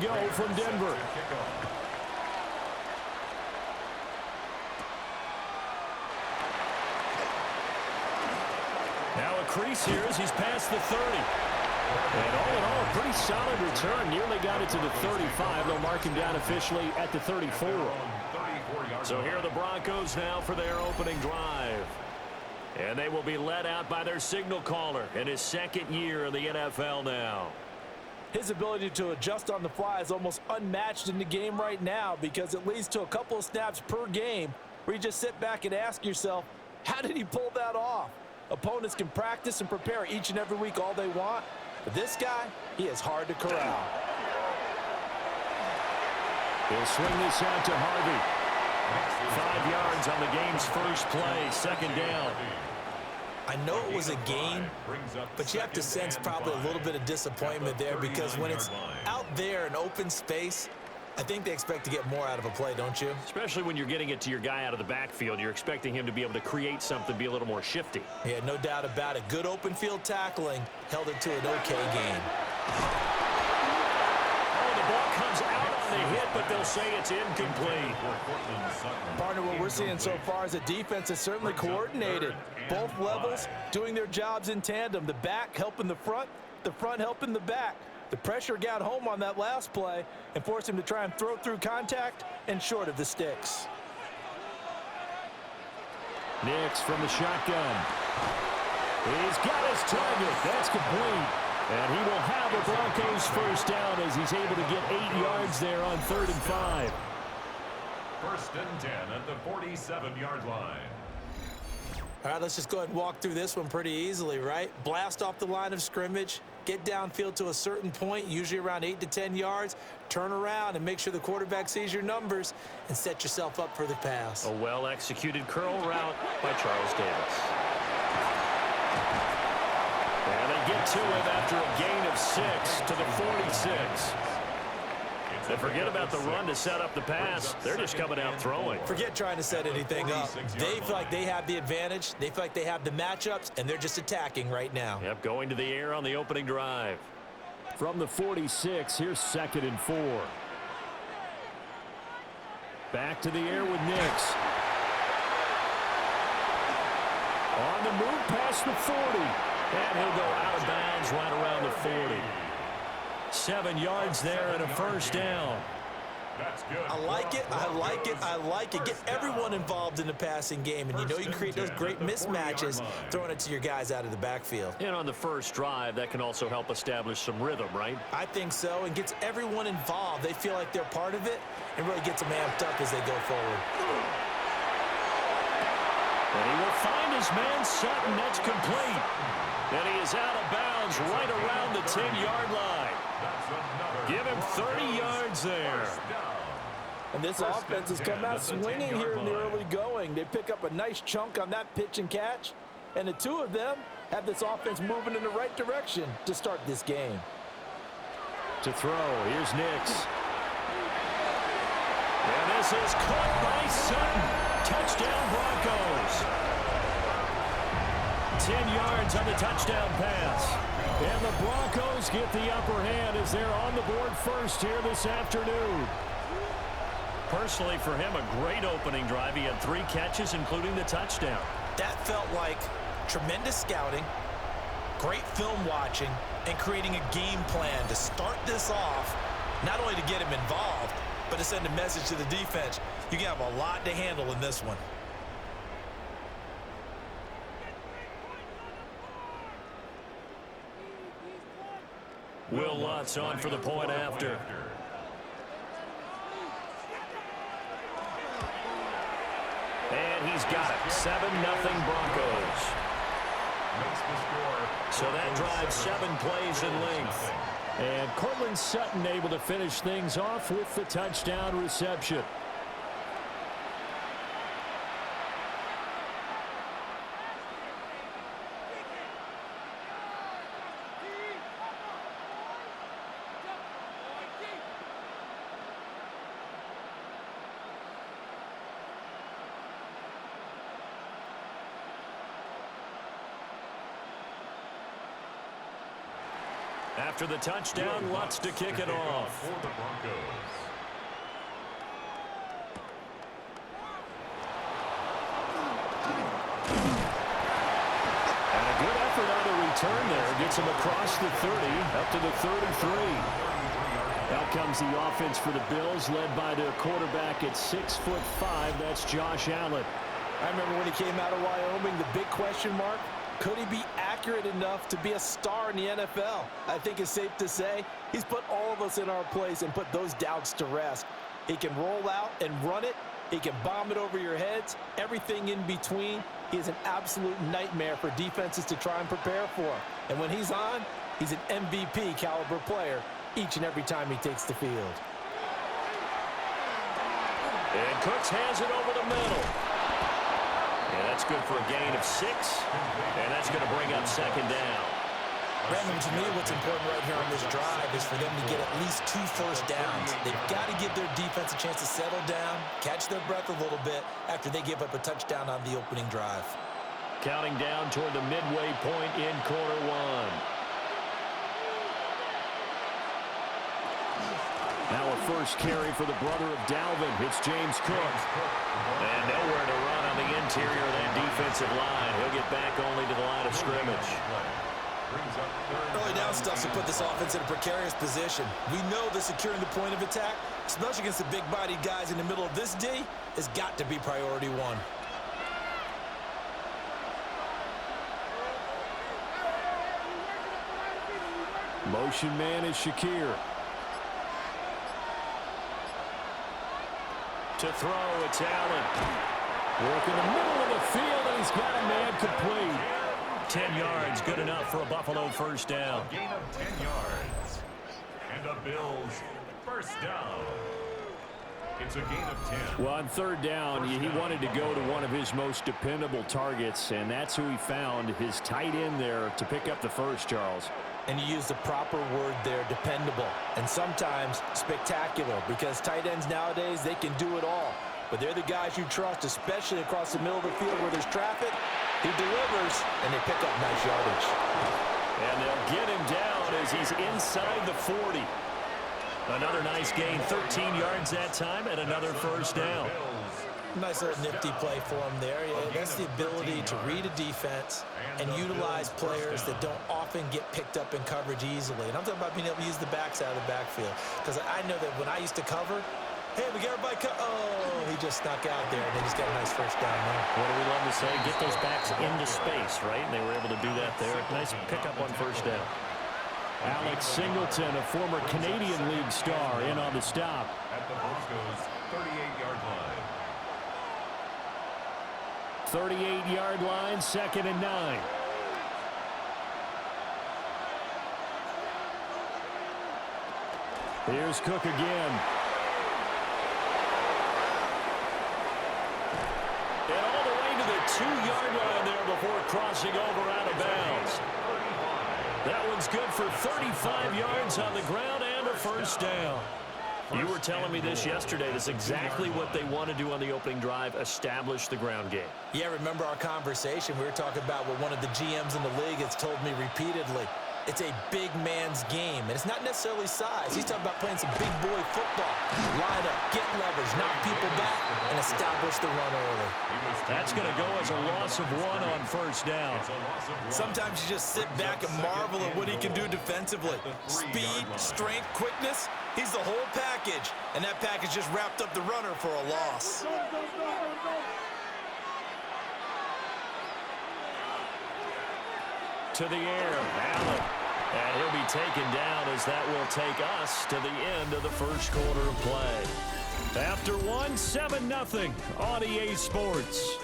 Go from Denver. Now a crease here as he's past the 30. And all in all, a pretty solid return. Nearly got it to the 35. They'll mark him down officially at the 34. So here are the Broncos now for their opening drive. And they will be led out by their signal caller in his second year in the NFL now. His ability to adjust on the fly is almost unmatched in the game right now because it leads to a couple of snaps per game where you just sit back and ask yourself, how did he pull that off? Opponents can practice and prepare each and every week all they want, but this guy, he is hard to corral. He'll swing this out to Harvey. 5 yards on the game's first play, second down. I know it was a game, but you have to sense probably a little bit of disappointment there because when it's out there in open space, I think they expect to get more out of a play, don't you? Especially when you're getting it to your guy out of the backfield. You're expecting him to be able to create something, be a little more shifty. Yeah, no doubt about it. Good open field tackling held it to an okay game. Oh, the ball comes out on the hit, but they'll say it's incomplete. Partner, what we're seeing so far is a defense that's certainly coordinated. Both levels doing their jobs in tandem. The back helping the front helping the back. The pressure got home on that last play and forced him to try and throw through contact and short of the sticks. Nix from the shotgun. He's got his target. That's complete. And he will have a Broncos first down as he's able to get 8 yards there on 3rd and 5. 1st and 10 at the 47-yard line. All right, let's just go ahead and walk through this one pretty easily, right? Blast off the line of scrimmage, get downfield to a certain point, usually around 8 to 10 yards, turn around and make sure the quarterback sees your numbers and set yourself up for the pass. A well-executed curl route by Charles Davis. And they get to him after a gain of 6 to the 46. They forget about the run to set up the pass. They're just coming out throwing. Forget trying to set anything up. They feel like they have the advantage. They feel like they have the matchups, and they're just attacking right now. Yep, going to the air on the opening drive. From the 46, here's 2nd and 4. Back to the air with Nix. On the move past the 40. And he'll go out of bounds right around the 40. 7 yards there and a first down. That's good. I like it. I like it. I like it. Get everyone involved in the passing game, and you know you can create those great mismatches throwing it to your guys out of the backfield. And on the first drive, that can also help establish some rhythm, right? I think so, and gets everyone involved. They feel like they're part of it and really gets them amped up as they go forward. And he will find his man Sutton. That's complete. And he is out of bounds right around the 10-yard line. Give him 30 yards there. And this offense has come out swinging here in the early going. They pick up a nice chunk on that pitch and catch. And the two of them have this offense moving in the right direction to start this game. To throw, here's Nix. And this is caught by Sutton. Touchdown Broncos. 10 yards on the touchdown pass. And the Broncos get the upper hand as they're on the board first here this afternoon. Personally, for him, a great opening drive. He had 3 catches, including the touchdown. That felt like tremendous scouting, great film watching, and creating a game plan to start this off, not only to get him involved, but to send a message to the defense. You can have a lot to handle in this one. Will Lutz on for the point after. And he's got it. 7-0 Broncos. So that drives 7 plays in length. And Cortland Sutton able to finish things off with the touchdown reception. After the touchdown, Lutz to kick it off. For the Broncos. And a good effort on the return there. Gets him across the 30, up to the 33. Out comes the offense for the Bills, led by their quarterback at 6'5". That's Josh Allen. I remember when he came out of Wyoming, the big question mark, could he be accurate enough to be a star in the NFL? I think it's safe to say he's put all of us in our place and put those doubts to rest. He can roll out and run it. He can bomb it over your heads. Everything in between. He is an absolute nightmare for defenses to try and prepare for. And when he's on, he's an MVP caliber player each and every time he takes the field. And Cooks hands it over the middle. And that's good for a gain of 6. And that's going to bring up second down. Brandon, to me, what's important right here on this drive is for them to get at least 2 first downs. They've got to give their defense a chance to settle down, catch their breath a little bit after they give up a touchdown on the opening drive. Counting down toward the midway point in quarter 1. Now a first carry for the brother of Dalvin. It's James Cook. And nowhere to run on the interior of that defensive line. He'll get back only to the line of scrimmage. Early down stuff to put this offense in a precarious position. We know that securing the point of attack, especially against the big-bodied guys in the middle of this D, has got to be priority 1. Motion man is Shakir. To throw, it's Allen. Work in the middle of the field, and he's got a man complete. 10 yards, good enough for a Buffalo first down. A gain of 10 yards. And the Bills first down. It's a gain of 10. Well, on third down, he wanted to go to one of his most dependable targets, and that's who he found, his tight end there, to pick up the first, Charles. And you use the proper word there, dependable, and sometimes spectacular, because tight ends nowadays, they can do it all. But they're the guys you trust, especially across the middle of the field where there's traffic. He delivers, and they pick up nice yardage. And they'll get him down as he's inside the 40. Another nice gain, 13 yards that time, and another first down. Nice little nifty play for him there. Yeah, that's the ability to read a defense and utilize players that don't often get picked up in coverage easily. And I'm talking about being able to use the backs out of the backfield. Because I know that when I used to cover, hey, we got everybody oh, he just snuck out there, and they just got a nice first down there. What do we love to say? Get those backs into space, right? And they were able to do that there. Nice pickup on first down. Alex Singleton, a former Canadian League star, in on the stop. At the Broncos' 38-yard line. 38-yard line, 2nd and 9. Here's Cook again. And all the way to the 2-yard line there before crossing over out of bounds. That one's good for 35 yards on the ground and a first down. You were telling me this yesterday. This is exactly what they want to do on the opening drive, establish the ground game. Yeah, remember our conversation? We were talking about what one of the GMs in the league has told me repeatedly. It's a big man's game, and it's not necessarily size. He's talking about playing some big boy football. Line up, get leverage, knock people back, and establish the run early. That's going to go as a loss of 1 on first down. Sometimes you just sit back and marvel at what he can do defensively. Speed, strength, quickness, he's the whole package, and that package just wrapped up the runner for a loss. To the air, Allen. And he'll be taken down as that will take us to the end of the first quarter of play. After 1, 7-0 on EA Sports.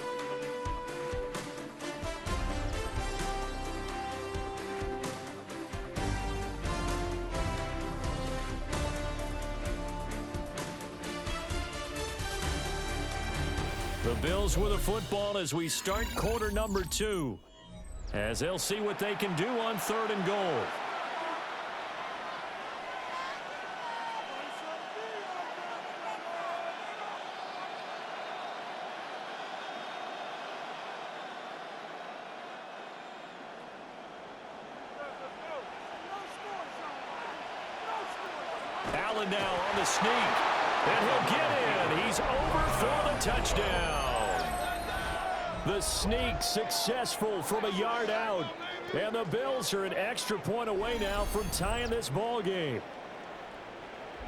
The Bills with a football as we start quarter number 2. As they'll see what they can do on 3rd and goal. Allen now on the sneak. And he'll get in. He's over for the touchdown. The sneak successful from a yard out. And the Bills are an extra point away now from tying this ball game.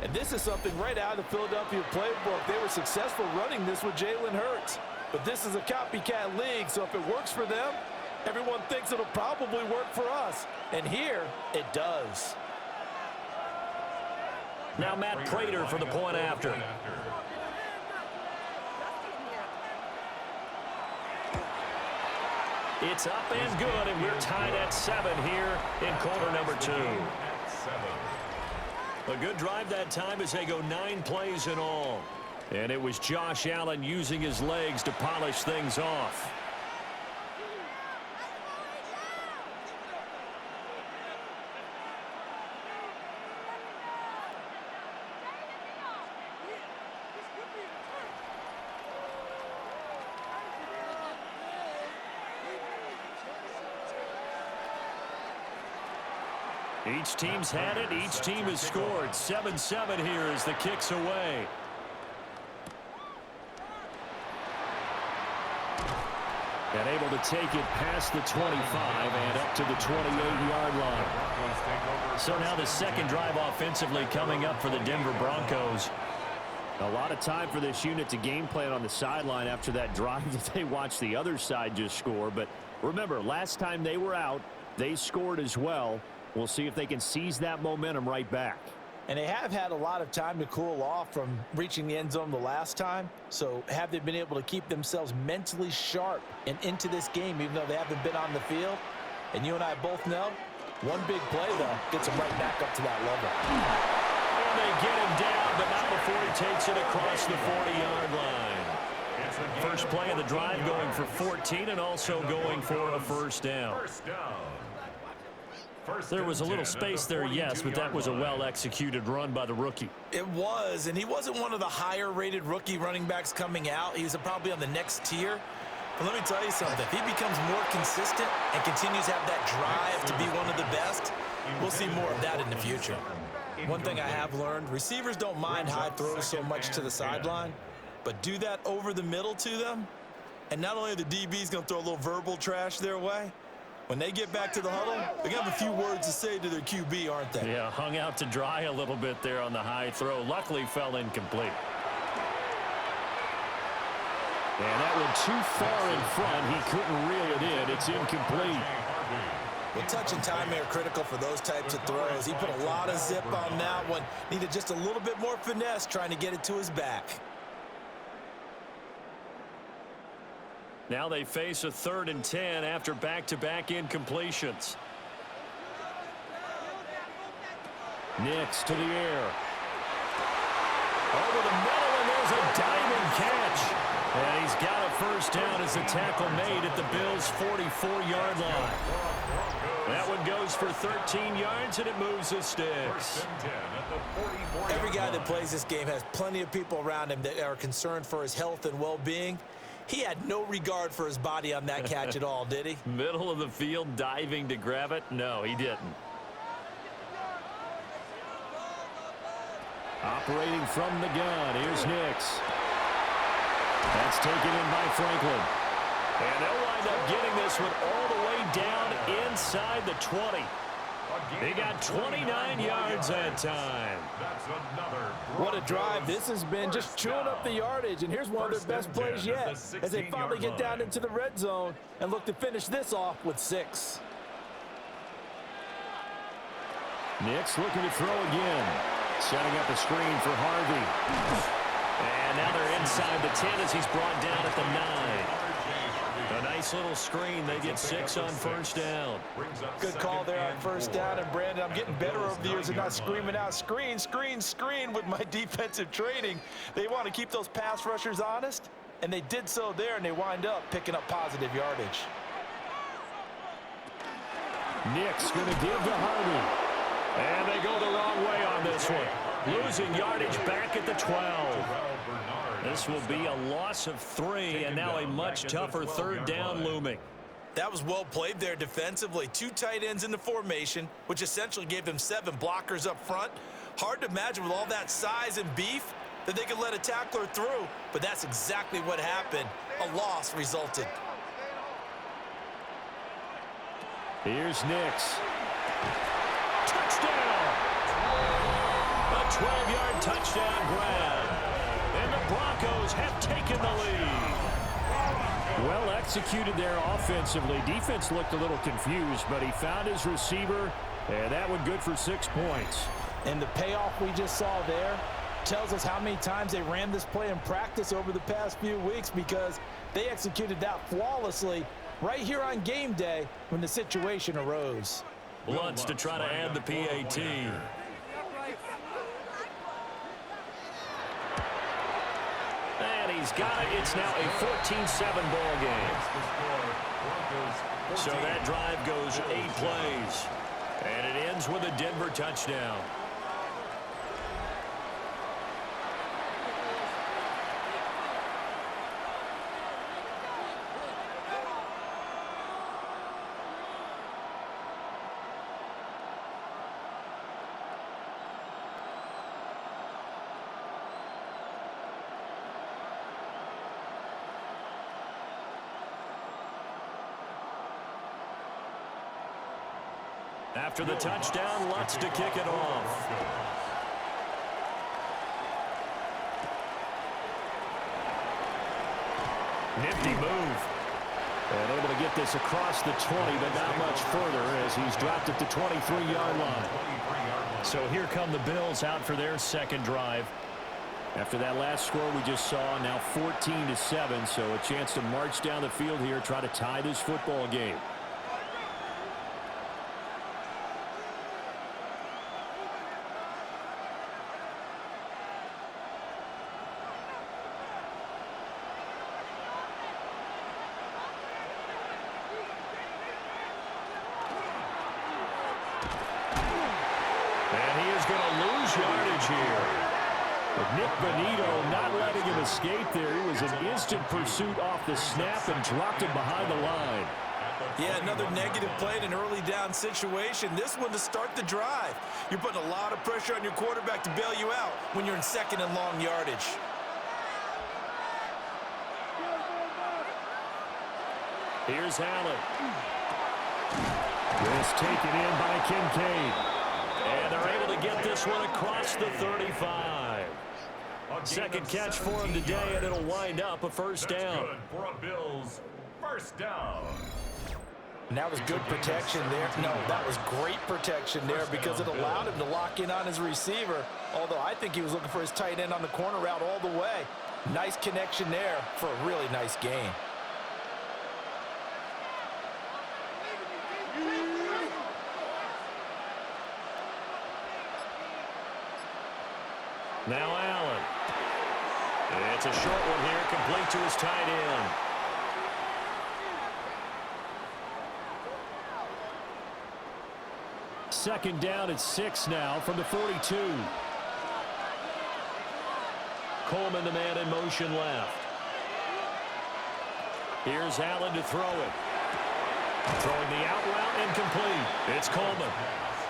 And this is something right out of the Philadelphia playbook. They were successful running this with Jalen Hurts. But this is a copycat league, so if it works for them, everyone thinks it'll probably work for us. And here, it does. Now Matt Prater for the point after. It's up and good, and we're tied at 7 here in quarter number 2. A good drive that time as they go 9 plays in all. And it was Josh Allen using his legs to polish things off. Each team's had it. Each team has scored. 7-7 here as the kick's away. And able to take it past the 25 and up to the 28-yard line. So now the second drive offensively coming up for the Denver Broncos. A lot of time for this unit to game plan on the sideline after that drive that they watched the other side just score. But remember, last time they were out, they scored as well. We'll see if they can seize that momentum right back. And they have had a lot of time to cool off from reaching the end zone the last time. So have they been able to keep themselves mentally sharp and into this game, even though they haven't been on the field? And you and I both know, one big play, though, gets them right back up to that level. And they get him down, but not before he takes it across the 40-yard line. First play of the drive going for 14 and also going for a first down. There was a little space there, yes, but that was a well-executed run by the rookie. It was, and he wasn't one of the higher-rated rookie running backs coming out. He was probably on the next tier. But let me tell you something. If he becomes more consistent and continues to have that drive to be one of the best, we'll see more of that in the future. One thing I have learned, receivers don't mind high throws so much to the sideline, but do that over the middle to them, and not only are the DBs going to throw a little verbal trash their way, when they get back to the huddle, they're going to have a few words to say to their QB, aren't they? Yeah, hung out to dry a little bit there on the high throw. Luckily, fell incomplete. And that one too far in front. He couldn't reel it in. It's incomplete. Well, touch and timing are critical for those types of throws. He put a lot of zip on that one. Needed just a little bit more finesse trying to get it to his back. Now they face a 3rd and 10 after back-to-back incompletions. Nix to the air. Over the middle, and there's a diving catch. And he's got a first down as the tackle made at the Bills' 44-yard line. That one goes for 13 yards, and it moves the sticks. Every guy that plays this game has plenty of people around him that are concerned for his health and well-being. He had no regard for his body on that catch at all, did he? Middle of the field, diving to grab it? No, he didn't. Operating from the gun, here's Nix. That's taken in by Franklin. And they'll wind up getting this one all the way down inside the 20. They got 29 yards that time. What a drive this has been, just chewing up the yardage. And here's one of their best plays yet as they finally get down into the red zone and look to finish this off with 6. Nix looking to throw again. Setting up a screen for Harvey. And now they're inside the 10 as he's brought down at the 9. A nice little screen. They get 6 on first down. Good call there on first down. And, Brandon, I'm getting better over the years and not screaming out, screen, screen, screen with my defensive training. They want to keep those pass rushers honest, and they did so there, and they wind up picking up positive yardage. Nix going to give to Harvey. And they go the wrong way on this one. Losing yardage back at the 12. This will be a loss of 3, and now a much tougher 3rd down looming. That was well played there defensively. 2 tight ends in the formation, which essentially gave them 7 blockers up front. Hard to imagine with all that size and beef that they could let a tackler through, but that's exactly what happened. A loss resulted. Here's Nix. Touchdown! A 12-yard touchdown grab. And the Broncos have taken the lead. Well executed there offensively. Defense looked a little confused, but he found his receiver, and that one good for 6 points. And the payoff we just saw there tells us how many times they ran this play in practice over the past few weeks, because they executed that flawlessly right here on game day when the situation arose. Lutz to try to add the PAT. And he's got it. It's now a 14-7 ball game. So that drive goes 8 plays. And it ends with a Denver touchdown. After the touchdown, Lutz to kick it off. Nifty move. And able to get this across the 20, but not much further as he's dropped at the 23-yard line. So here come the Bills out for their second drive. After that last score we just saw, now 14-7, so a chance to march down the field here, try to tie this football game. Nick Benito not letting him escape there. He was in instant pursuit off the snap and dropped him behind the line. Yeah, another negative play in an early down situation. This one to start the drive. You're putting a lot of pressure on your quarterback to bail you out when you're in second and long yardage. Here's Allen. This taken in by Kincaid. And they're able to get this one across the 35. Second catch for him today, and it'll wind up a first down. For a Bills first down. And that was good protection there. No, that was great protection there because it allowed him to lock in on his receiver, although I think he was looking for his tight end on the corner route all the way. Nice connection there for a really nice game. Now Allen. It's a short one here, complete to his tight end. Second down at 6 now from the 42. Coleman, the man in motion left. Here's Allen to throw it. Throwing the out route incomplete. It's Coleman.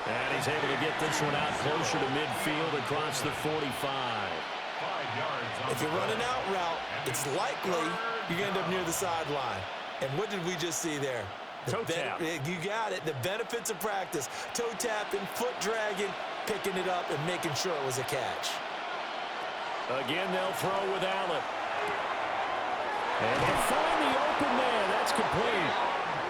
And he's able to get this one out closer to midfield across the 45. If you run an out route, it's likely you're going to end up near the sideline. And what did we just see there? Toe tap. You got it. The benefits of practice. Toe tapping, foot dragging, picking it up, and making sure it was a catch. Again, they'll throw with Allen. And they find the open man. That's complete.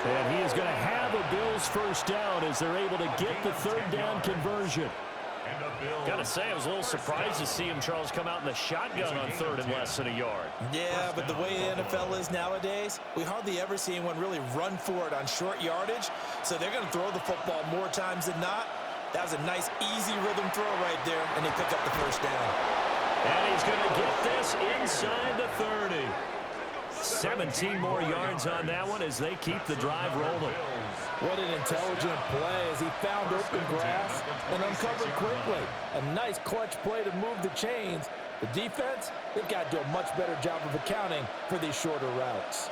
And he is going to have a Bills first down as they're able to get the third down conversion. Got to say, I was a little surprised to see him, Charles, come out in the shotgun on third and less than a yard. Yeah, but the way the NFL is nowadays, we hardly ever see anyone really run for it on short yardage. So they're going to throw the football more times than not. That was a nice, easy rhythm throw right there, and they pick up the first down. And he's going to get this inside the 30. 17 more yards on that one as they keep the drive rolling. What an intelligent play as he found open grass and uncovered quickly. A nice clutch play to move the chains. The defense, they've got to do a much better job of accounting for these shorter routes.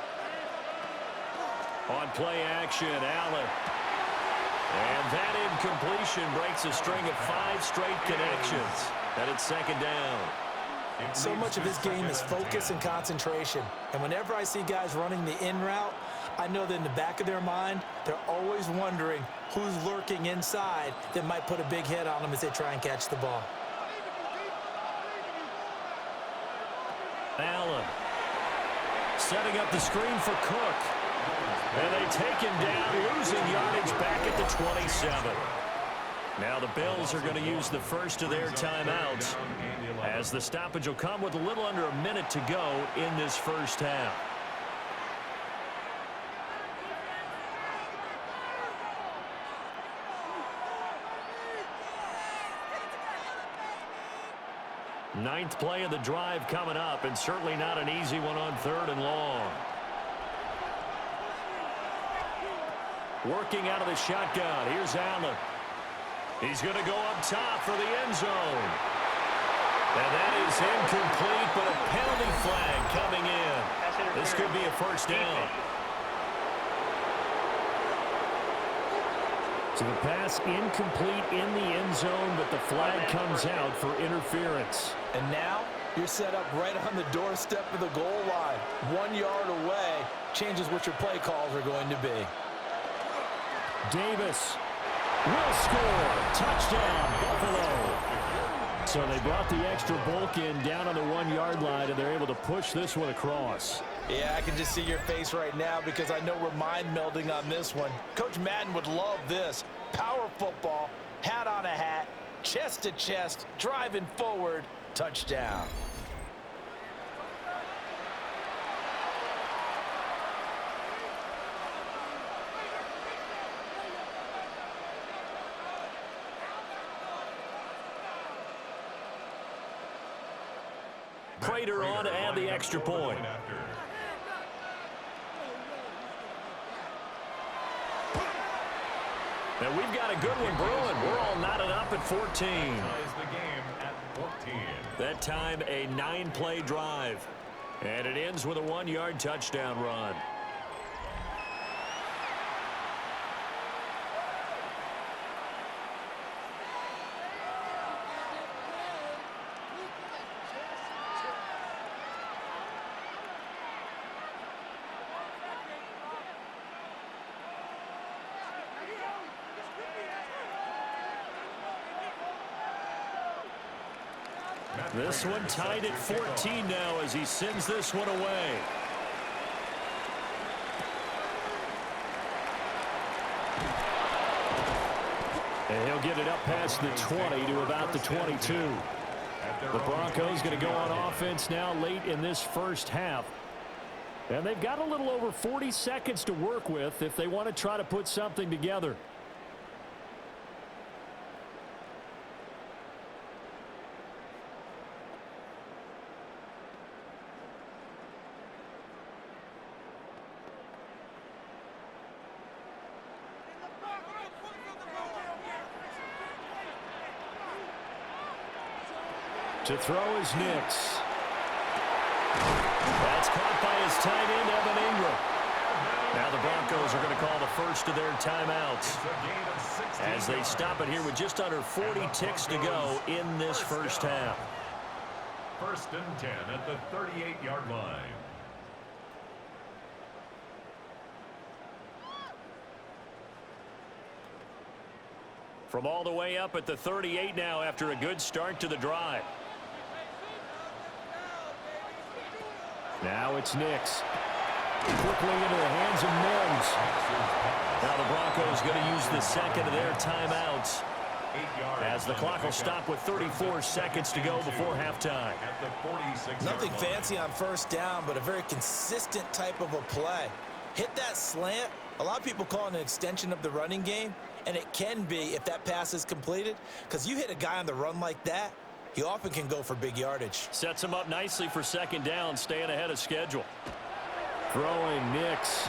On play action, Allen. And that incompletion breaks a string of 5 straight connections. And it's second down. So much of this game is focus and concentration. And whenever I see guys running the in route, I know that in the back of their mind, they're always wondering who's lurking inside that might put a big hit on them as they try and catch the ball. Allen setting up the screen for Cook. And they take him down, losing yardage back at the 27. Now the Bills are going to use the first of their timeouts as the stoppage will come with a little under a minute to go in this first half. Ninth play of the drive coming up, and certainly not an easy one on 3rd and long. Working out of the shotgun. Here's Allen. He's going to go up top for the end zone. And that is incomplete, but a penalty flag coming in. This could be a first down. So the pass incomplete in the end zone, but the flag comes out for interference. And now you're set up right on the doorstep of the goal line. 1 yard away changes what your play calls are going to be. Davis will score. Touchdown, Buffalo. So they brought the extra bulk in down on the 1 yard line, and they're able to push this one across. Yeah, I can just see your face right now because I know we're mind melding on this one. Coach Madden would love this. Power football, hat on a hat, chest to chest, driving forward, touchdown. Prater on to add the extra point. And we've got a good one brewing. We're all knotted up at 14. That time a 9-play drive. And it ends with a 1-yard touchdown run. This one tied at 14 now as he sends this one away. And he'll get it up past the 20 to about the 22. The Broncos going to go on offense now late in this first half. And they've got a little over 40 seconds to work with if they want to try to put something together. To throw is Nix. That's caught by his tight end, Evan Ingram. Now the Broncos are going to call the first of their timeouts as they stop it here with just under 40 ticks to go in this first half. 1st and 10 at the 38-yard line. From all the way up at the 38 now after a good start to the drive. Now it's Nix. Quickly into the hands of Mims. Now the Broncos going to use the second of their timeouts as the clock will stop with 34 seconds to go before halftime. Nothing fancy on first down, but a very consistent type of a play. Hit that slant. A lot of people call it an extension of the running game, and it can be if that pass is completed, because you hit a guy on the run like that, he often can go for big yardage. Sets him up nicely for second down, staying ahead of schedule. Throwing Nix.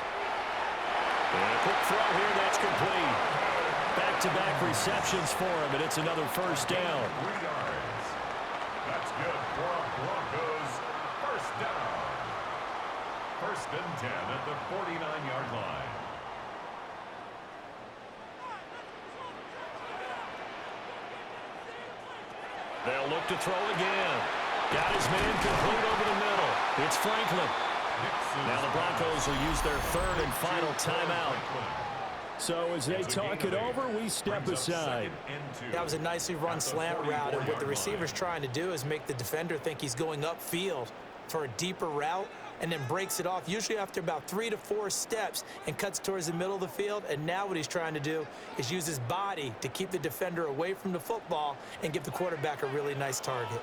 And a quick throw here, that's complete. Back-to-back receptions for him, and it's another first down. 3 yards. That's good for a Broncos first down. 1st and 10 at the 49-yard line. They'll look to throw again. Got his man complete over the middle. It's Franklin. Now the Broncos will use their third and final timeout. So as they talk it over, we step aside. That was a nicely run slant route, and what the receiver's trying to do is make the defender think he's going upfield for a deeper route, and then breaks it off, usually after about 3 to 4 steps, and cuts towards the middle of the field. And now what he's trying to do is use his body to keep the defender away from the football and give the quarterback a really nice target.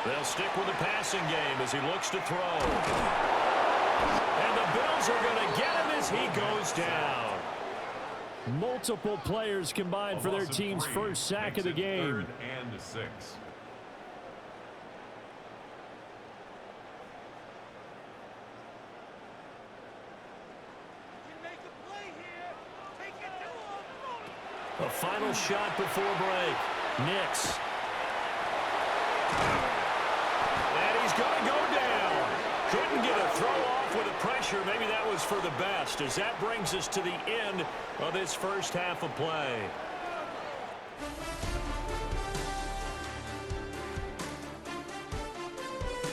They'll stick with the passing game as he looks to throw. And the Bills are going to get him as he goes down. Multiple players combined for their team's first sack of the game. 3rd and 6. A final shot before break. Nix. And he's going to go down. Couldn't get a throw off with the pressure. Maybe that was for the best, as that brings us to the end of this first half of play.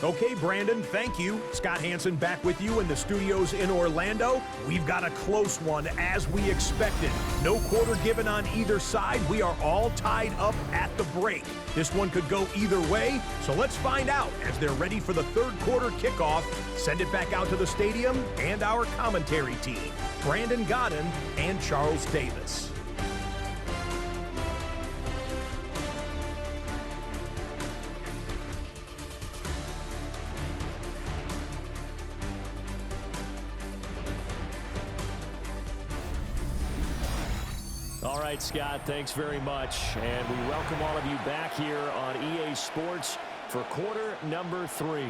Okay, Brandon, thank you. Scott Hansen back with you in the studios in Orlando. We've got a close one, as we expected. No quarter given on either side. We are all tied up at the break. This one could go either way, so let's find out as they're ready for the third quarter kickoff. Send it back out to the stadium and our commentary team, Brandon Godden and Charles Davis. All right, Scott, thanks very much. And we welcome all of you back here on EA Sports for quarter number 3.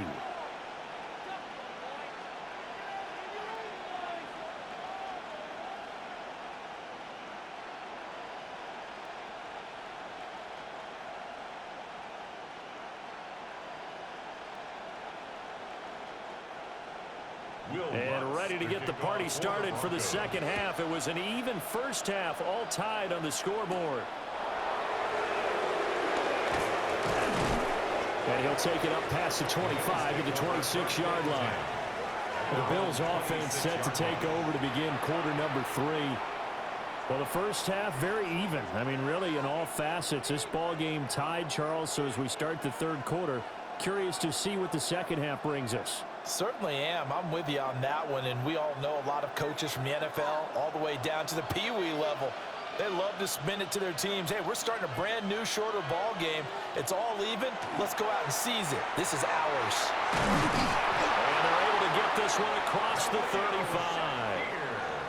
And ready to get the party started for the second half. It was an even first half, all tied on the scoreboard. And he'll take it up past the 25 to the 26-yard line. The Bills offense set to take over to begin quarter number 3. Well, the first half, very even. I mean, really, in all facets, this ball game tied, Charles. So as we start the third quarter, curious to see what the second half brings us. Certainly am. I'm with you on that one, and we all know a lot of coaches from the NFL all the way down to the Pee-wee level. They love to spin it to their teams. Hey, we're starting a brand new, shorter ball game. It's all even. Let's go out and seize it. This is ours. And they're able to get this one across the 35.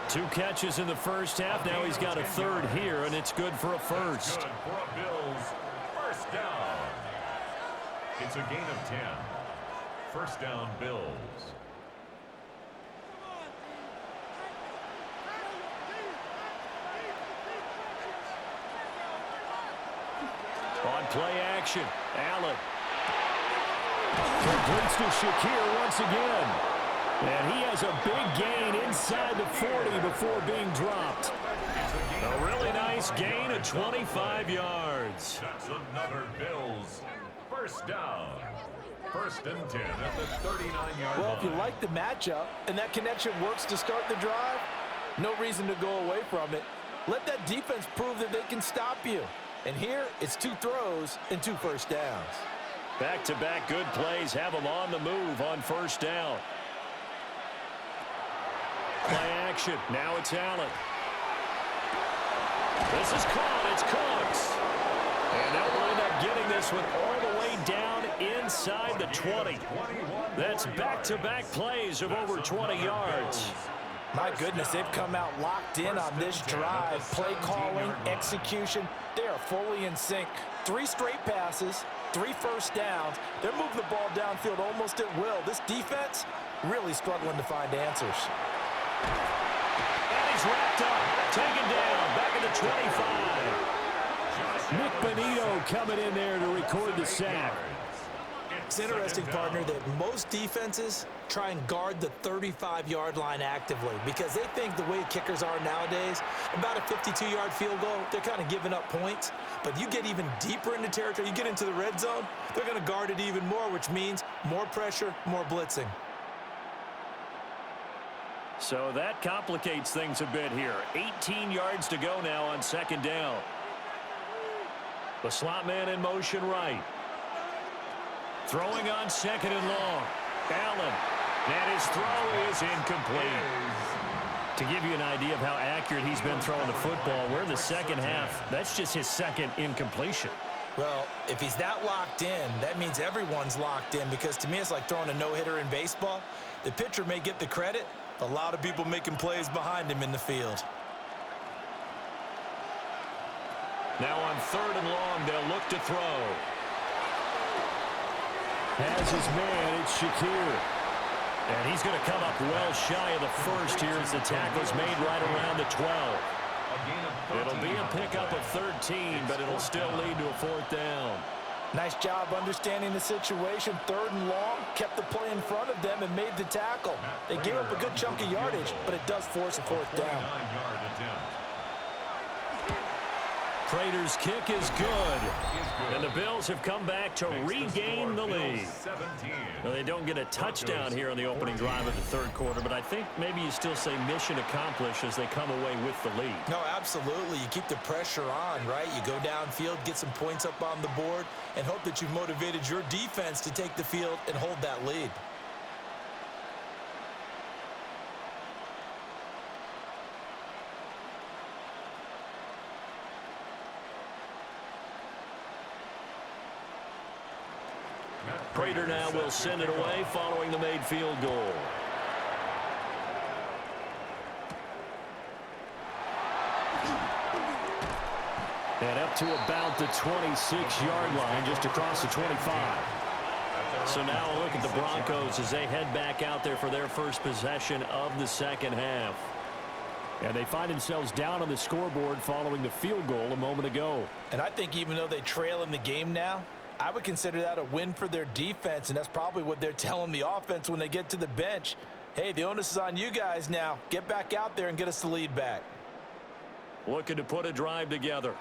2 catches in the first half. Now he's got a third here, and it's good for a first. Good for a Bills first down. It's a gain of 10. First down, Bills. On play action, Allen. Completes to Shakir once again. And he has a big gain inside the 40 before being dropped. A really nice gain of 25 yards. That's another Bills first down. First and 10 at the 39-yard line. Well, if you like the matchup and that connection works to start the drive, no reason to go away from it. Let that defense prove that they can stop you. And here, it's 2 throws and 2 first downs. Back-to-back good plays have them on the move on first down. Play action. Now it's Allen. This is caught. It's Cooks. And they'll wind up getting this one all the way down inside the 20. That's back-to-back plays of over 20 yards. My goodness, they've come out locked in on this drive. Play calling, execution, they are fully in sync. 3 straight passes, 3 first downs. They're moving the ball downfield almost at will. This defense really struggling to find answers. And he's wrapped up, taken down, back at the 25. Nick Benito coming in there to record the sack. It's interesting, partner, that most defenses try and guard the 35-yard line actively because they think the way kickers are nowadays, about a 52-yard field goal, they're kind of giving up points. But you get even deeper into territory, you get into the red zone, they're going to guard it even more, which means more pressure, more blitzing. So that complicates things a bit here. 18 yards to go now on second down. The slot man in motion right. Throwing on second and long. Allen. And his throw is incomplete. To give you an idea of how accurate he's been throwing the football, we're in the second half. That's just his second incompletion. Well, if he's that locked in, that means everyone's locked in because to me it's like throwing a no-hitter in baseball. The pitcher may get the credit, a lot of people making plays behind him in the field. Now on third and long, they'll look to throw. Has his man, it's Shakir. And he's going to come up well shy of the first here as the tackle's made right around the 12. It'll be a pickup of 13, but it'll still lead to a fourth down. Nice job understanding the situation. Third and long, kept the play in front of them and made the tackle. They gave up a good chunk of yardage, but it does force a fourth down. Prater's kick is good. And the Bills have come back to regain the lead. Well, they don't get a touchdown here on the opening drive of the third quarter, but I think maybe you still say mission accomplished as they come away with the lead. No, absolutely. You keep the pressure on, right? You go downfield, get some points up on the board, and hope that you've motivated your defense to take the field and hold that lead. Prater now will send it away following the made field goal. And up to about the 26-yard line, just across the 25. So now a look at the Broncos as they head back out there for their first possession of the second half. And they find themselves down on the scoreboard following the field goal a moment ago. And I think even though they trail in the game now, I would consider that a win for their defense, and that's probably what they're telling the offense when they get to the bench. Hey, the onus is on you guys now. Get back out there and get us the lead back. Looking to put a drive together.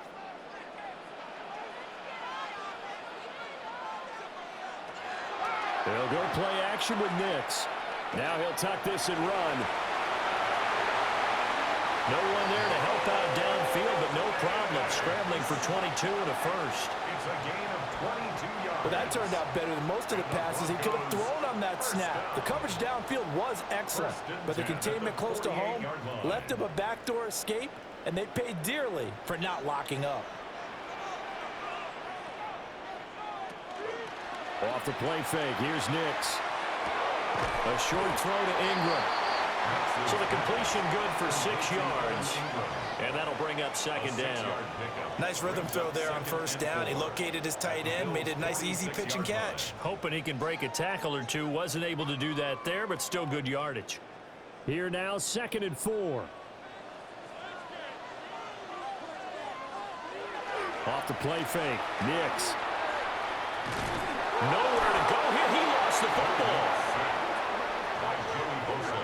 They'll go play action with Nix. Now he'll tuck this and run. No one there to help out downfield, but no problem. Scrambling for 22 and a first. It's a gain of 22 yards. But that turned out better than most of the passes he could have thrown on that snap. The coverage downfield was excellent, but the containment close to home left him a backdoor escape, and they paid dearly for not locking up. Off the play fake, here's Nix. A short throw to Ingram. So the completion good for 6 yards. And that'll bring up second down. Nice rhythm throw there on first down. He located his tight end, made a nice easy pitch and catch. Hoping he can break a tackle or two. Wasn't able to do that there, but still good yardage. Here now, 2nd and 4. Off the play fake, Nix. Nowhere to go here. He lost the football.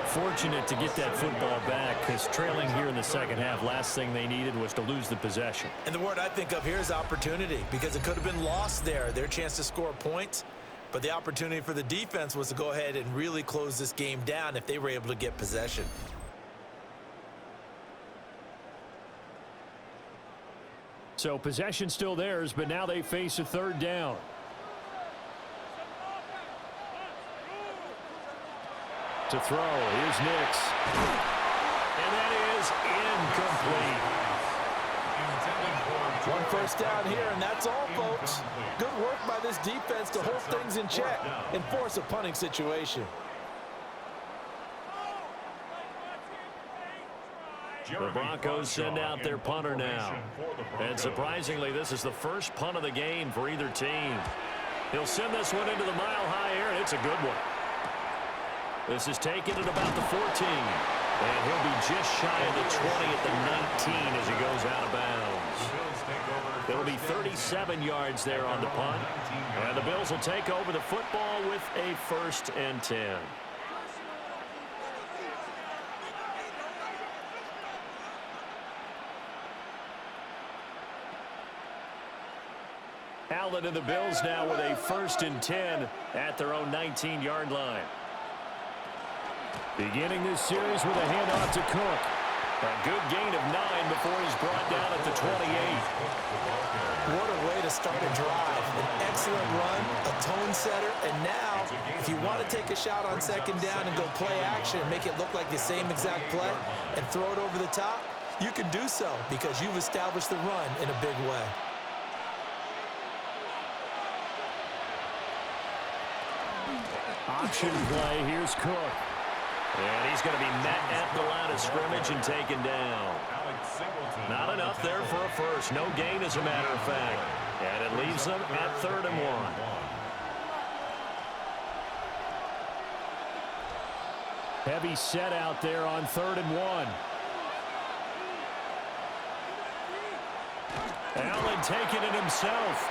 Fortunate to get that football back because trailing here in the second half, last thing they needed was to lose the possession. And the word I think of here is opportunity because it could have been lost there. Their chance to score points, but the opportunity for the defense was to go ahead and really close this game down if they were able to get possession. So possession still theirs, but now they face a third down. To throw, here's Nix. And that is incomplete. One first down here, and that's all, folks. Good work by this defense to hold things in check and force a punting situation. The Broncos send out their punter now. And surprisingly, this is the first punt of the game for either team. He'll send this one into the mile-high air, and it's a good one. This is taken at about the 14. And he'll be just shy of the 20 at the 19 as he goes out of bounds. The Bills take over It'll be 37 yards there on the punt. And the Bills will take over the football with a 1st and 10. Allen and the Bills now with a 1st and 10 at their own 19-yard line. Beginning this series with a handoff to Cook. A good gain of 9 before he's brought down at the 28. What a way to start a drive. An excellent run, a tone setter, and now, if you want to take a shot on 2nd down and go play action and make it look like the same exact play and throw it over the top, you can do so because you've established the run in a big way. Option play. Here's Cook. And he's going to be met at the line of scrimmage and taken down. Not enough there for a first. No gain, as a matter of fact. And it leaves them at 3rd and 1. Heavy set out there on 3rd and 1. Allen taking it himself.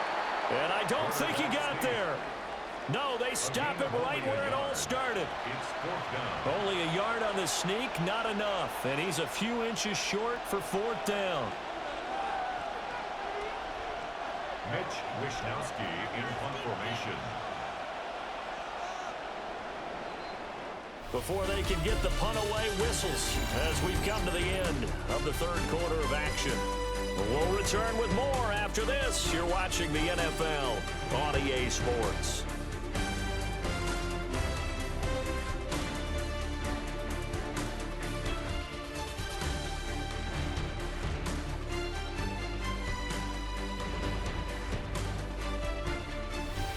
And I don't think he got there. No, they stop it right where it all started. Only a yard on the sneak, not enough. And he's a few inches short for 4th down. Mitch Wishnowsky in punt formation. Before they can get the punt away, whistles as we've come to the end of the 3rd quarter of action. We'll return with more after this. You're watching the NFL on EA Sports.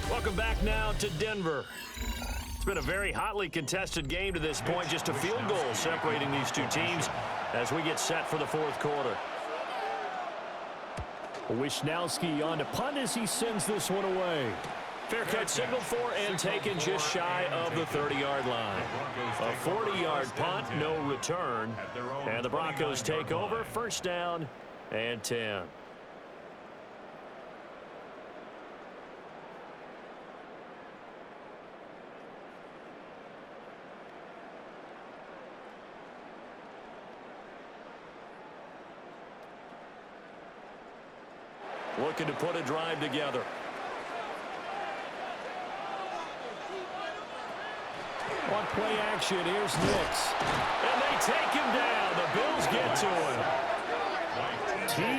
Welcome back now to Denver. It's been a very hotly contested game to this point. Just a field goal separating these two teams as we get set for the 4th quarter. Wishnowsky on to punt as he sends this one away. Fair cut signal for and taken just shy of the 30-yard line. A 40-yard punt, no return. And the Broncos take over, 1st down and 10. Looking to put a drive together. On play action, here's Nix. And they take him down. The Bills get to him.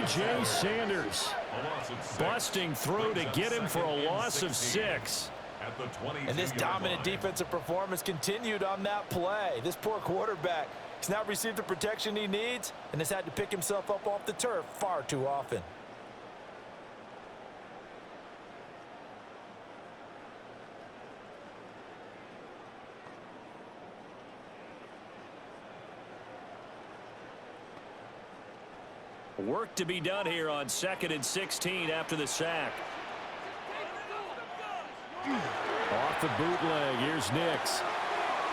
T.J. Sanders busting through to get him for a loss of 6. And this dominant defensive performance continued on that play. This poor quarterback has not received the protection he needs and has had to pick himself up off the turf far too often. Work to be done here on 2nd and 16 after the sack. Off the bootleg, here's Nix.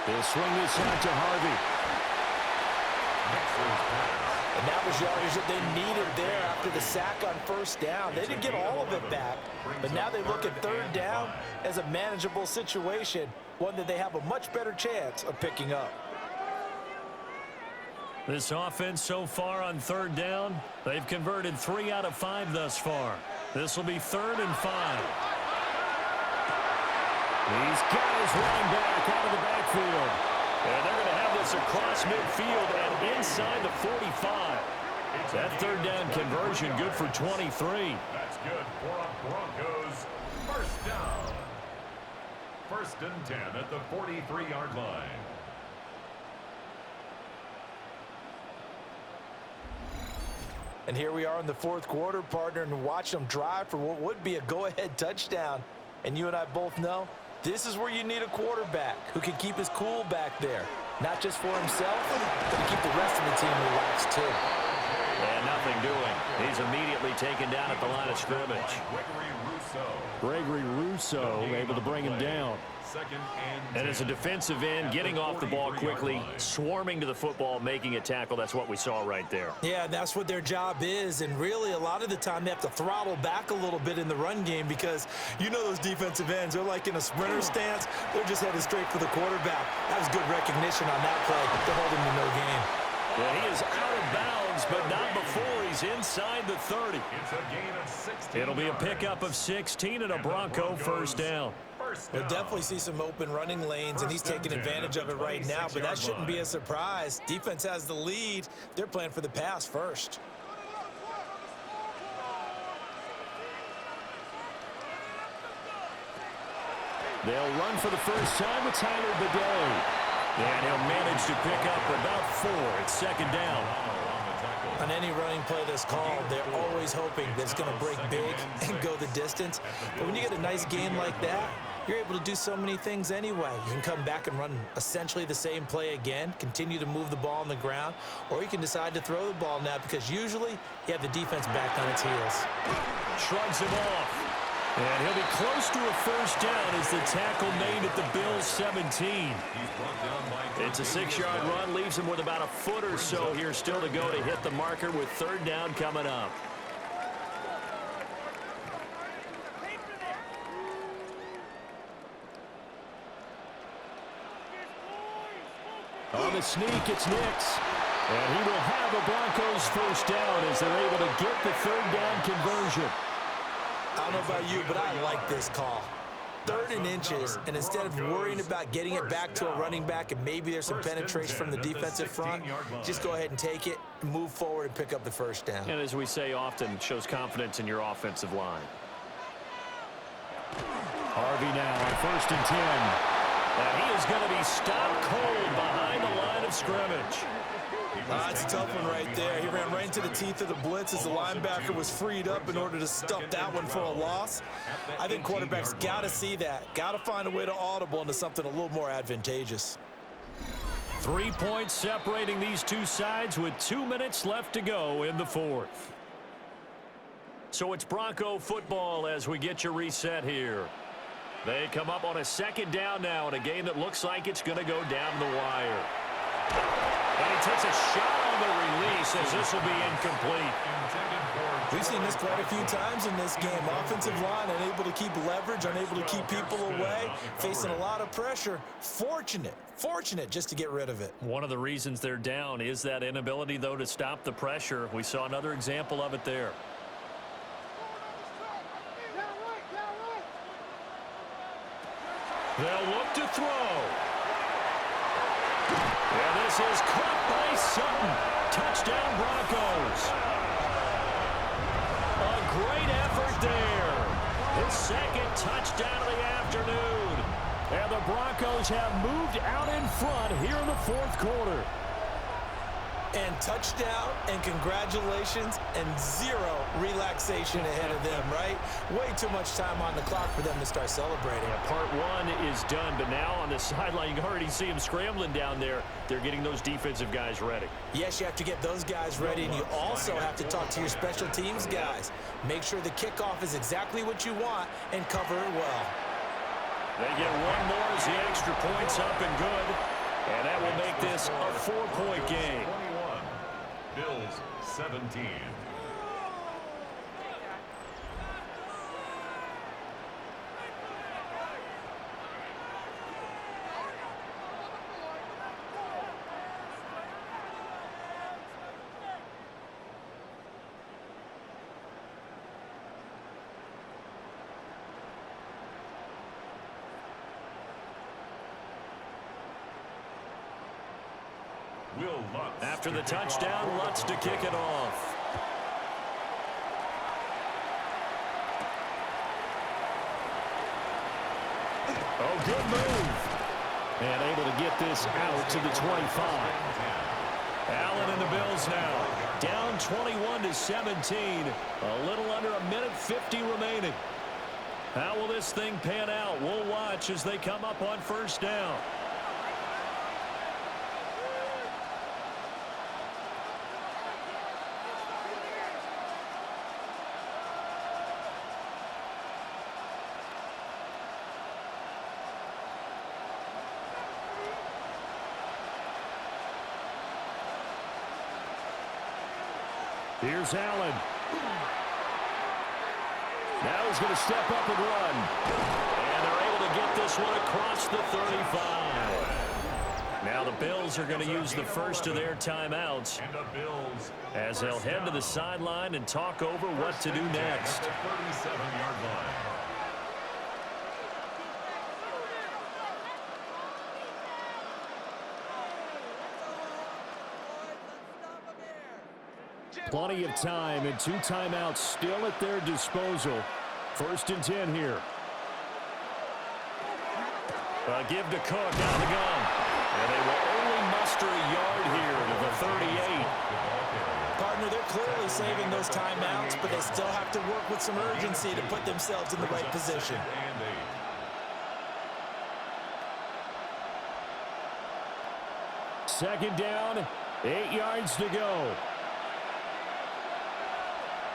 He'll swing this out to Harvey. And that was yardage that they needed there after the sack on 1st down. They didn't get all of it back, but now they look at 3rd down as a manageable situation, one that they have a much better chance of picking up. This offense so far on 3rd down, they've converted 3 out of 5 thus far. This will be 3rd and 5. These guys running back out of the backfield. And they're going to have this across midfield and inside the 45. That 3rd down conversion good for 23. That's good for a Broncos 1st down. 1st and 10 at the 43-yard line. And here we are in the 4th quarter, partner, and watch them drive for what would be a go-ahead touchdown. And you and I both know this is where you need a quarterback who can keep his cool back there. Not just for himself, but to keep the rest of the team relaxed too. And nothing doing. He's immediately taken down at the line of scrimmage. Gregory Rousseau able to bring him down. And as a defensive end, getting off the ball quickly, swarming to the football, making a tackle, that's what we saw right there. Yeah, that's what their job is, and really a lot of the time they have to throttle back a little bit in the run game because you know those defensive ends, they're like in a sprinter stance. They're just headed straight for the quarterback. That was good recognition on that play to hold him to no gain. Well, he is out of bounds, but not before he's inside the 30. It's a gain of 16 It'll be a pickup of 16 and a Bronco first down. We'll definitely see some open running lanes, and he's taking advantage of it right now, but that shouldn't be a surprise. Defense has the lead. They're playing for the pass first. They'll run for the first time with Tyler Bidet. And he'll manage to pick up about 4. It's second down. On any running play that's called, they're always hoping that it's going to break big and go the distance. But when you get a nice gain like that, you're able to do so many things anyway. You can come back and run essentially the same play again, continue to move the ball on the ground, or you can decide to throw the ball now because usually you have the defense back on its heels. Shrugs him off. And he'll be close to a first down as the tackle made at the Bills' 17. It's a 6-yard run, leaves him with about a foot or so here still to go to hit the marker with third down coming up. On the sneak, it's Nix. And he will have a Broncos first down as they're able to get the third down conversion. I don't know about you, but I like this call. 3rd and inches, and instead of worrying about getting it back to a running back and maybe there's some penetration from the defensive front, just go ahead and take it, move forward, and pick up the first down. And as we say often, it shows confidence in your offensive line. Harvey now on 1st and 10. And he is going to be stopped cold behind the line of scrimmage. That's a tough one right there. He ran right into the teeth of the blitz as the linebacker was freed up in order to stuff that one for a loss. I think quarterbacks got to see that. Got to find a way to audible into something a little more advantageous. 3 points separating these two sides with 2 minutes left to go in the 4th. So it's Bronco football as we get you reset here. They come up on a second down now in a game that looks like it's going to go down the wire. And he takes a shot on the release as this will be incomplete. We've seen this quite a few times in this game. Offensive line unable to keep leverage, unable to keep people away, facing a lot of pressure. Fortunate just to get rid of it. One of the reasons they're down is that inability, though, to stop the pressure. We saw another example of it there. They'll look to throw. And this is caught by Sutton. Touchdown, Broncos. A great effort there. His second touchdown of the afternoon. And the Broncos have moved out in front here in the 4th quarter. And touchdown and congratulations and 0 relaxation ahead of them, right? Way too much time on the clock for them to start celebrating. Yeah, part 1 is done, but now on the sideline, you can already see them scrambling down there. They're getting those defensive guys ready. Yes, you have to get those guys ready, and you also have to talk to your special teams guys. Make sure the kickoff is exactly what you want and cover it well. They get one more as the extra point's up and good. And that will make this a 4-point game. 21, Bills 17. After the touchdown, Lutz to kick it off. Oh, good move. And able to get this out to the 25. Allen and the Bills now down 21-17. A little under a minute 50 remaining. How will this thing pan out? We'll watch as they come up on first down. Here's Allen. Now he's going to step up and run. And they're able to get this one across the 35. Now the Bills are going to use the first of their timeouts as they'll head to the sideline and talk over what to do next. 37-yard line. Plenty of time and 2 timeouts still at their disposal. 1st and 10 here. Give to Cook out of the gun. And they will only muster a yard here to the 38. Partner, they're clearly saving those timeouts, but they still have to work with some urgency to put themselves in the right position. 2nd down, 8 yards to go.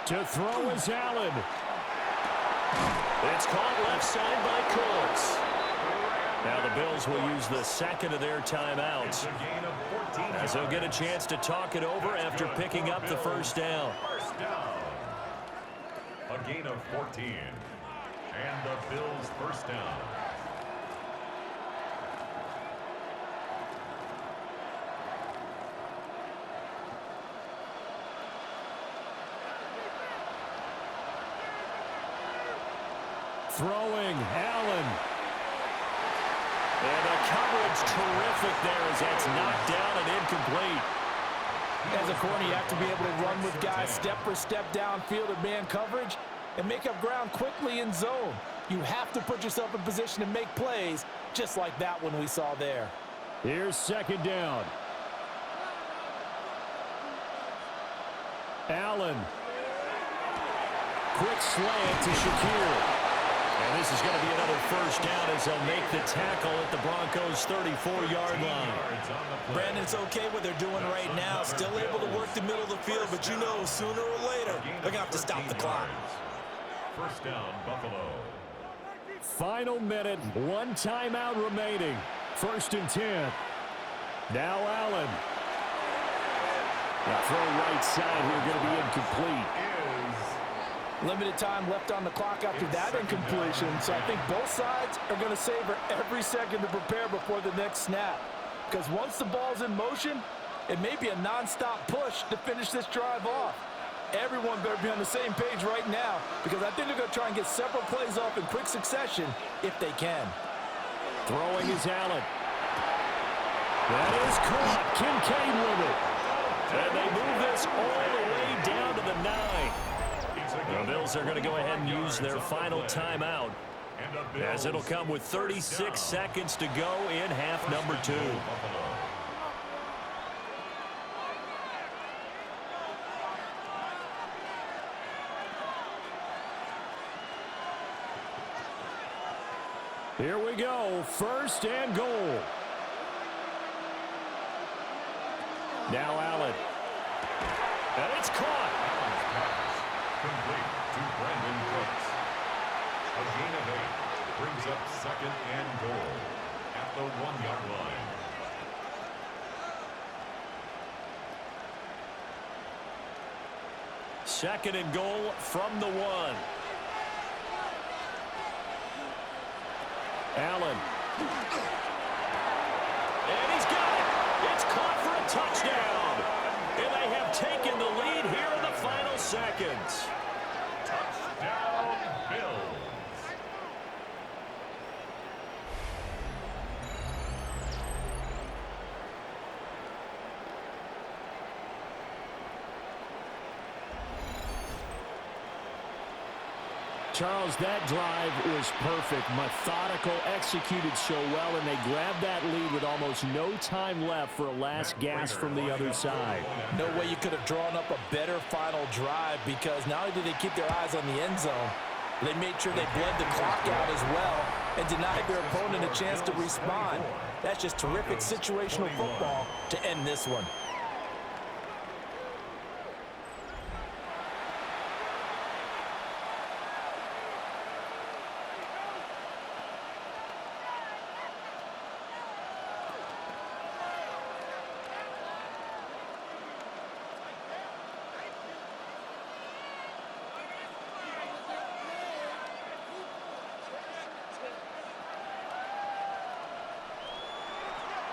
To throw is Allen. It's caught left side by Cooks. Now the Bills will use the 2nd of their timeouts as they'll get a chance to talk it over after picking up the 1st down. A gain of 14. And the Bills' 1st down. Throwing, Allen. And the coverage terrific there as that's knocked down and incomplete. As a corner, you have to be able to run with guys step for step downfield in man coverage and make up ground quickly in zone. You have to put yourself in position to make plays just like that one we saw there. Here's 2nd down. Allen. Quick slant to Shakir. And this is going to be another 1st down as they'll make the tackle at the Broncos' 34-yard line. Brandon, it's okay what they're doing right now. Still able to work the middle of the field, but you know sooner or later they're going to have to stop the clock. 1st down, Buffalo. Final minute, 1 timeout remaining. 1st and 10. Now Allen. The throw right side here going to be incomplete. Limited time left on the clock after that incompletion, so I think both sides are going to savor every second to prepare before the next snap. Because once the ball's in motion, it may be a non-stop push to finish this drive off. Everyone better be on the same page right now because I think they're going to try and get several plays off in quick succession if they can. Throwing is Allen. That is caught. Kincaid with it. And they move this all the way down to the 9. The Bills are going to go ahead and use their final timeout as it'll come with 36 seconds to go in half number 2. Here we go. 1st and goal. Now Allen. And it's caught. Complete to Brandon Cooks. A gain of 8 brings up 2nd and goal at the 1-yard line. Second and goal from the 1. Allen. And he's got it. It's caught for a touchdown. And they have taken the lead here in the final seconds. Touchdown, Bills. Charles, that drive was perfect, methodical, executed so well, and they grabbed that lead with almost no time left for a last gasp from the other side. No way you could have drawn up a better final drive because not only did they keep their eyes on the end zone, they made sure they bled the clock out as well and denied their opponent a chance to respond. That's just terrific situational football to end this one.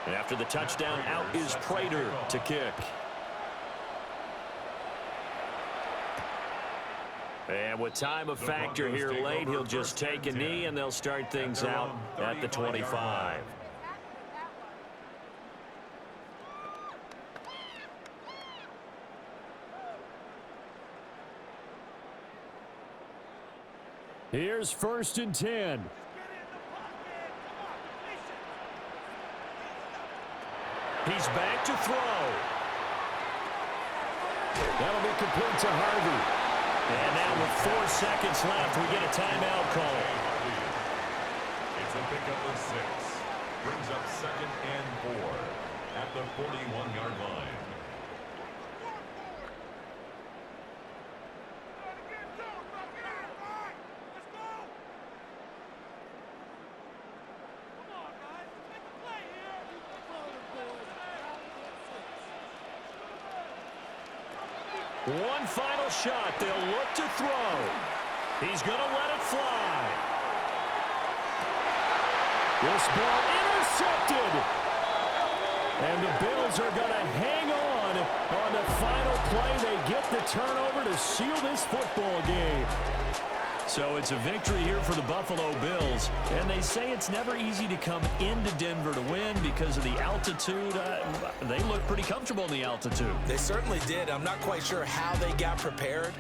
And after the touchdown, out is Prater to kick. And with time a factor here late, he'll just take a knee, and they'll start things out at the 25. Here's 1st and 10. He's back to throw. That'll be complete to Harvey. And now with 4 seconds left, we get a timeout call. It's a pickup of 6. Brings up 2nd and 4 at the 41-yard line. One final shot. They'll look to throw. He's going to let it fly. This ball intercepted. And the Bills are going to hang on the final play. They get the turnover to seal this football game. So it's a victory here for the Buffalo Bills. And they say it's never easy to come into Denver to win because of the altitude. They look pretty comfortable in the altitude. They certainly did. I'm not quite sure how they got prepared.